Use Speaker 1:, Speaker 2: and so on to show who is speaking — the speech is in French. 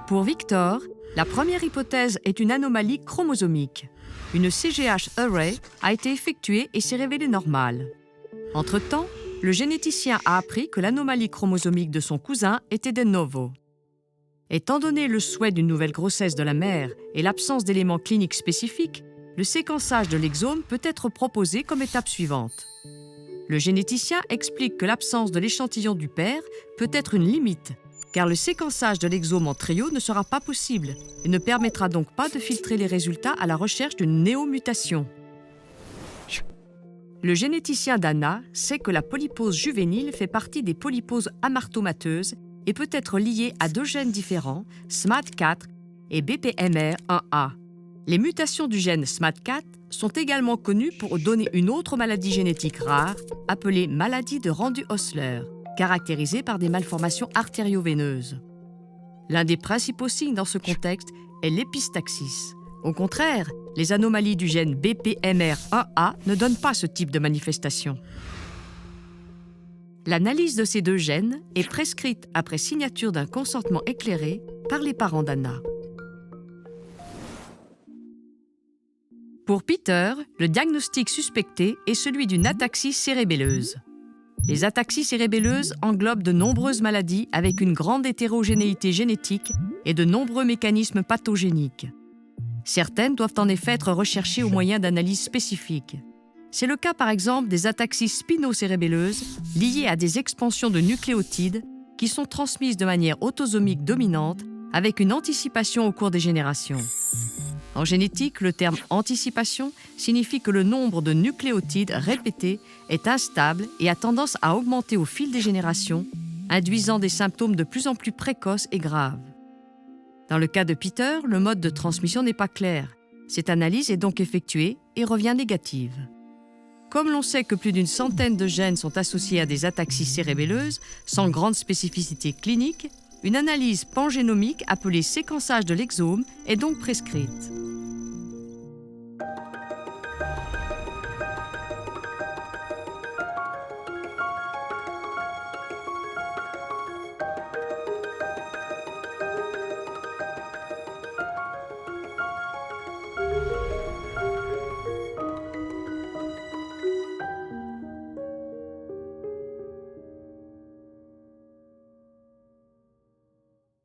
Speaker 1: Pour Victor, la première hypothèse est une anomalie chromosomique. Une CGH array a été effectuée et s'est révélée normale. Entre-temps, le généticien a appris que l'anomalie chromosomique de son cousin était de novo. Étant donné le souhait d'une nouvelle grossesse de la mère et l'absence d'éléments cliniques spécifiques, le séquençage de l'exome peut être proposé comme étape suivante. Le généticien explique que l'absence de l'échantillon du père peut être une limite, car le séquençage de l'exome en trio ne sera pas possible et ne permettra donc pas de filtrer les résultats à la recherche d'une néomutation. Le généticien d'Anna sait que la polypose juvénile fait partie des polyposes amartomateuses et peut être liée à deux gènes différents, SMAD4 et BPMR1A. Les mutations du gène SMAD4 sont également connues pour donner une autre maladie génétique rare, appelée maladie de Randu-Osler, caractérisée par des malformations artério-veineuses. L'un des principaux signes dans ce contexte est l'épistaxis. Au contraire, les anomalies du gène BPMR1A ne donnent pas ce type de manifestation. L'analyse de ces deux gènes est prescrite après signature d'un consentement éclairé par les parents d'Anna. Pour Peter, le diagnostic suspecté est celui d'une ataxie cérébelleuse. Les ataxies cérébelleuses englobent de nombreuses maladies avec une grande hétérogénéité génétique et de nombreux mécanismes pathogéniques. Certaines doivent en effet être recherchées au moyen d'analyses spécifiques. C'est le cas par exemple des ataxies spinocérébelleuses liées à des expansions de nucléotides qui sont transmises de manière autosomique dominante avec une anticipation au cours des générations. En génétique, le terme anticipation signifie que le nombre de nucléotides répétés est instable et a tendance à augmenter au fil des générations, induisant des symptômes de plus en plus précoces et graves. Dans le cas de Peter, le mode de transmission n'est pas clair. Cette analyse est donc effectuée et revient négative. Comme l'on sait que plus d'une centaine de gènes sont associés à des ataxies cérébelleuses, sans grande spécificité clinique, une analyse pangénomique appelée séquençage de l'exome est donc prescrite.